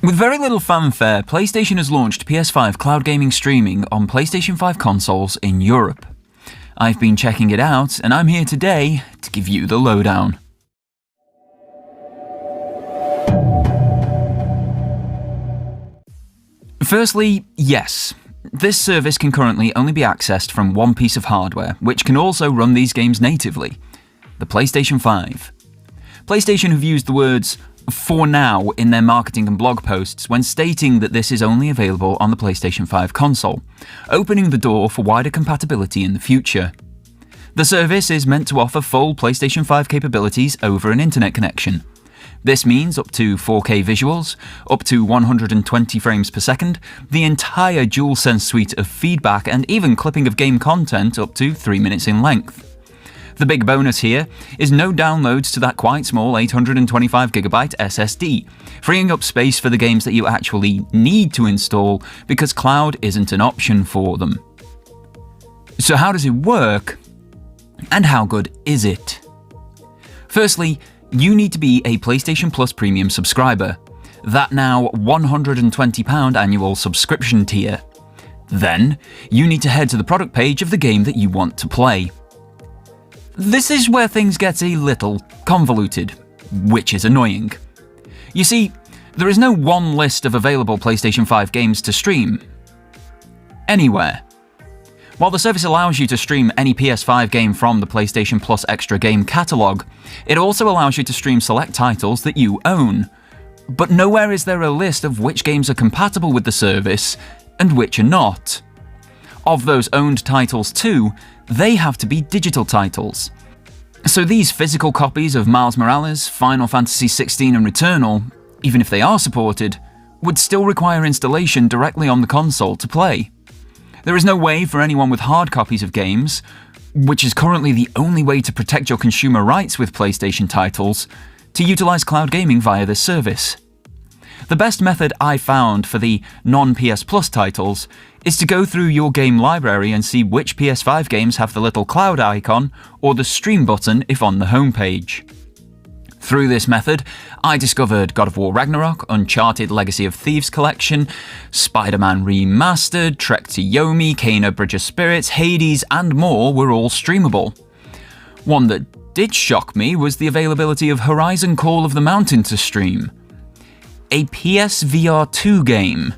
With very little fanfare, PlayStation has launched PS5 cloud gaming streaming on PlayStation 5 consoles in Europe. I've been checking it out, and I'm here today to give you the lowdown. Firstly, yes, this service can currently only be accessed from one piece of hardware, which can also run these games natively: the PlayStation 5. PlayStation have used the words "for now" in their marketing and blog posts when stating that this is only available on the PlayStation 5 console, opening the door for wider compatibility in the future. The service is meant to offer full PlayStation 5 capabilities over an internet connection. This means up to 4K visuals, up to 120 frames per second, the entire DualSense suite of feedback, and even clipping of game content up to 3 minutes in length. The big bonus here is no downloads to that quite small 825GB SSD, freeing up space for the games that you actually need to install because cloud isn't an option for them. So how does it work? And how good is it? Firstly, you need to be a PlayStation Plus Premium subscriber, that now £120 annual subscription tier. Then, you need to head to the product page of the game that you want to play. This is where things get a little convoluted, which is annoying. You see, there is no one list of available PlayStation 5 games to stream anywhere. While the service allows you to stream any PS5 game from the PlayStation Plus Extra game catalogue, it also allows you to stream select titles that you own. But nowhere is there a list of which games are compatible with the service and which are not. Of those owned titles too, they have to be digital titles. So these physical copies of Miles Morales, Final Fantasy XVI and Returnal, even if they are supported, would still require installation directly on the console to play. There is no way for anyone with hard copies of games, which is currently the only way to protect your consumer rights with PlayStation titles, to utilize cloud gaming via this service. The best method I found for the non-PS Plus titles is to go through your game library and see which PS5 games have the little cloud icon or the stream button if on the homepage. Through this method, I discovered God of War Ragnarok, Uncharted Legacy of Thieves Collection, Spider-Man Remastered, Trek to Yomi, Kena Bridge of Spirits, Hades, and more were all streamable. One that did shock me was the availability of Horizon Call of the Mountain to stream, a PSVR 2 game.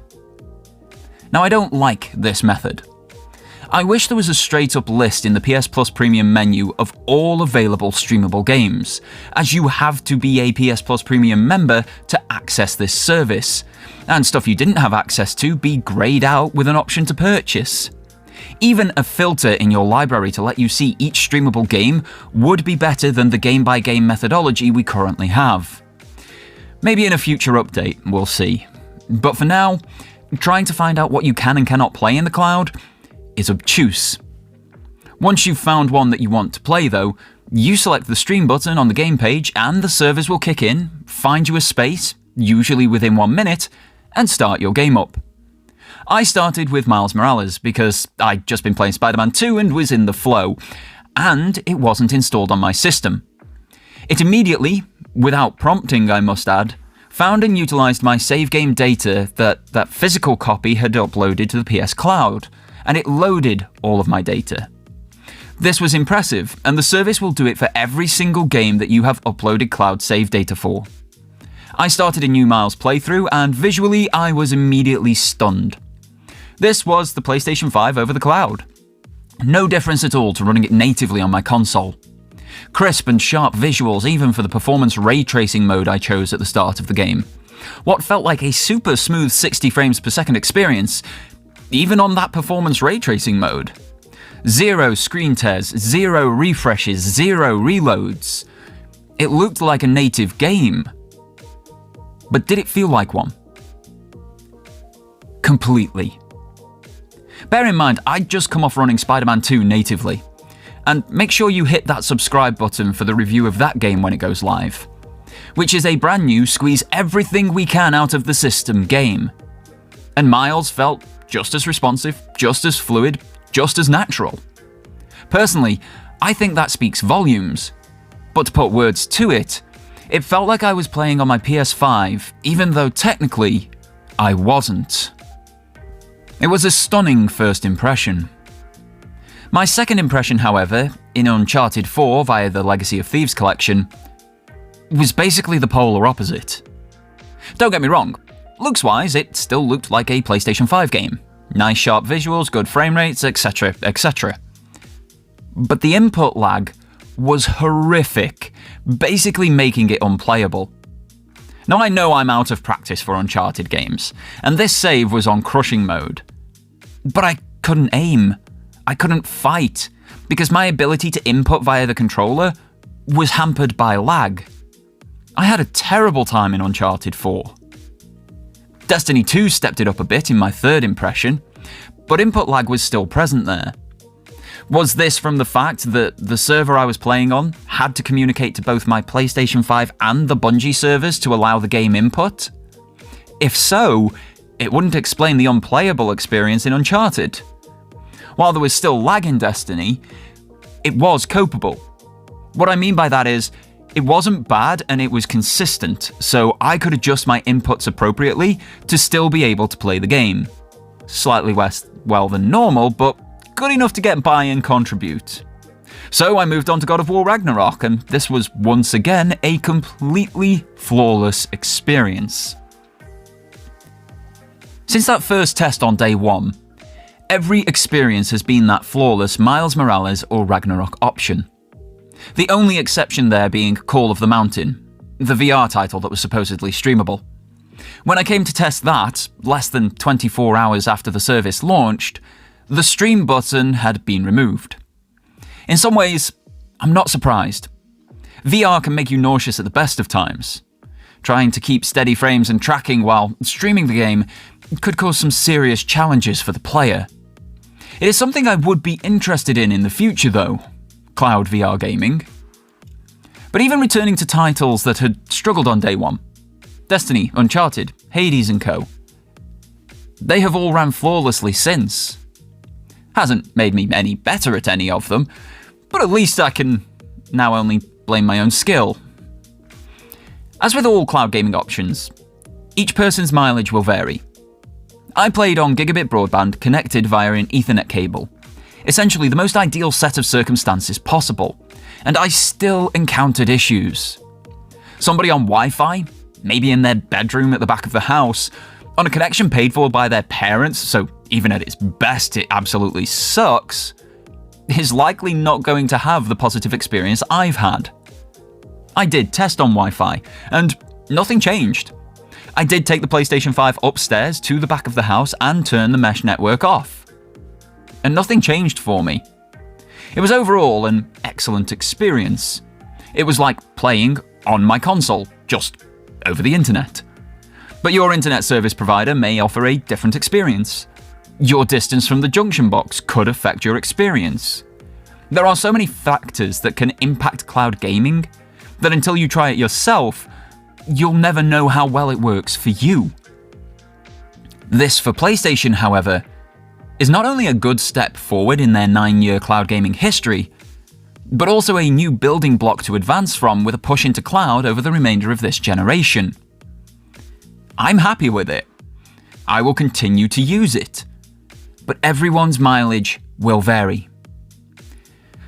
Now, I don't like this method. I wish there was a straight-up list in the PS Plus Premium menu of all available streamable games, as you have to be a PS Plus Premium member to access this service, and stuff you didn't have access to be greyed out with an option to purchase. Even a filter in your library to let you see each streamable game would be better than the game-by-game methodology we currently have. Maybe in a future update, we'll see. But for now, trying to find out what you can and cannot play in the cloud is obtuse. Once you've found one that you want to play though, you select the stream button on the game page and the service will kick in, find you a space, usually within 1 minute, and start your game up. I started with Miles Morales because I'd just been playing Spider-Man 2 and was in the flow, and it wasn't installed on my system. It immediately, without prompting I must add, found and utilised my save game data that physical copy had uploaded to the PS Cloud, and it loaded all of my data. This was impressive, and the service will do it for every single game that you have uploaded cloud save data for. I started a new Miles playthrough, and visually I was immediately stunned. This was the PlayStation 5 over the cloud. No difference at all to running it natively on my console. Crisp and sharp visuals even for the performance ray tracing mode I chose at the start of the game. What felt like a super smooth 60 frames per second experience, even on that performance ray tracing mode. 0 screen tears, 0 refreshes, 0 reloads. It looked like a native game. But did it feel like one? Completely. Bear in mind, I'd just come off running Spider-Man 2 natively. And make sure you hit that subscribe button for the review of that game when it goes live, which is a brand new squeeze everything we can out of the system game. And Miles felt just as responsive, just as fluid, just as natural. Personally, I think that speaks volumes. But to put words to it, it felt like I was playing on my PS5, even though technically I wasn't. It was a stunning first impression. My second impression, however, in Uncharted 4 via the Legacy of Thieves collection, was basically the polar opposite. Don't get me wrong, looks-wise, it still looked like a PlayStation 5 game. Nice sharp visuals, good frame rates, etc, etc. But the input lag was horrific, basically making it unplayable. Now I know I'm out of practice for Uncharted games, and this save was on crushing mode. But I couldn't aim. I couldn't fight, because my ability to input via the controller was hampered by lag. I had a terrible time in Uncharted 4. Destiny 2 stepped it up a bit in my third impression, but input lag was still present there. Was this from the fact that the server I was playing on had to communicate to both my PlayStation 5 and the Bungie servers to allow the game input? If so, it wouldn't explain the unplayable experience in Uncharted. While there was still lag in Destiny, it was copable. What I mean by that is, it wasn't bad and it was consistent, so I could adjust my inputs appropriately to still be able to play the game. Slightly less well than normal, but good enough to get by and contribute. So I moved on to God of War Ragnarok, and this was once again a completely flawless experience. Since that first test on day one, every experience has been that flawless Miles Morales or Ragnarok option. The only exception there being Call of the Mountain, the VR title that was supposedly streamable. When I came to test that, less than 24 hours after the service launched, the stream button had been removed. In some ways, I'm not surprised. VR can make you nauseous at the best of times. Trying to keep steady frames and tracking while streaming the game could cause some serious challenges for the player. It is something I would be interested in the future though, cloud VR gaming. But even returning to titles that had struggled on day one, Destiny, Uncharted, Hades and co, they have all ran flawlessly since. Hasn't made me any better at any of them, but at least I can now only blame my own skill. As with all cloud gaming options, each person's mileage will vary. I played on gigabit broadband connected via an Ethernet cable, essentially the most ideal set of circumstances possible, and I still encountered issues. Somebody on Wi-Fi, maybe in their bedroom at the back of the house, on a connection paid for by their parents, so even at its best it absolutely sucks, is likely not going to have the positive experience I've had. I did test on Wi-Fi, and nothing changed. I did take the PlayStation 5 upstairs to the back of the house and turn the mesh network off. And nothing changed for me. It was overall an excellent experience. It was like playing on my console, just over the internet. But your internet service provider may offer a different experience. Your distance from the junction box could affect your experience. There are so many factors that can impact cloud gaming that until you try it yourself, you'll never know how well it works for you. This for PlayStation, however, is not only a good step forward in their 9-year cloud gaming history, but also a new building block to advance from with a push into cloud over the remainder of this generation. I'm happy with it. I will continue to use it. But everyone's mileage will vary.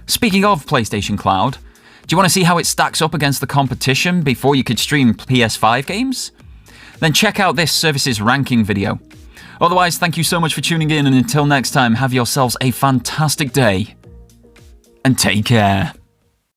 Speaking of PlayStation Cloud, do you want to see how it stacks up against the competition before you could stream PS5 games? Then check out this service's ranking video. Otherwise, thank you so much for tuning in, and until next time, have yourselves a fantastic day. And take care.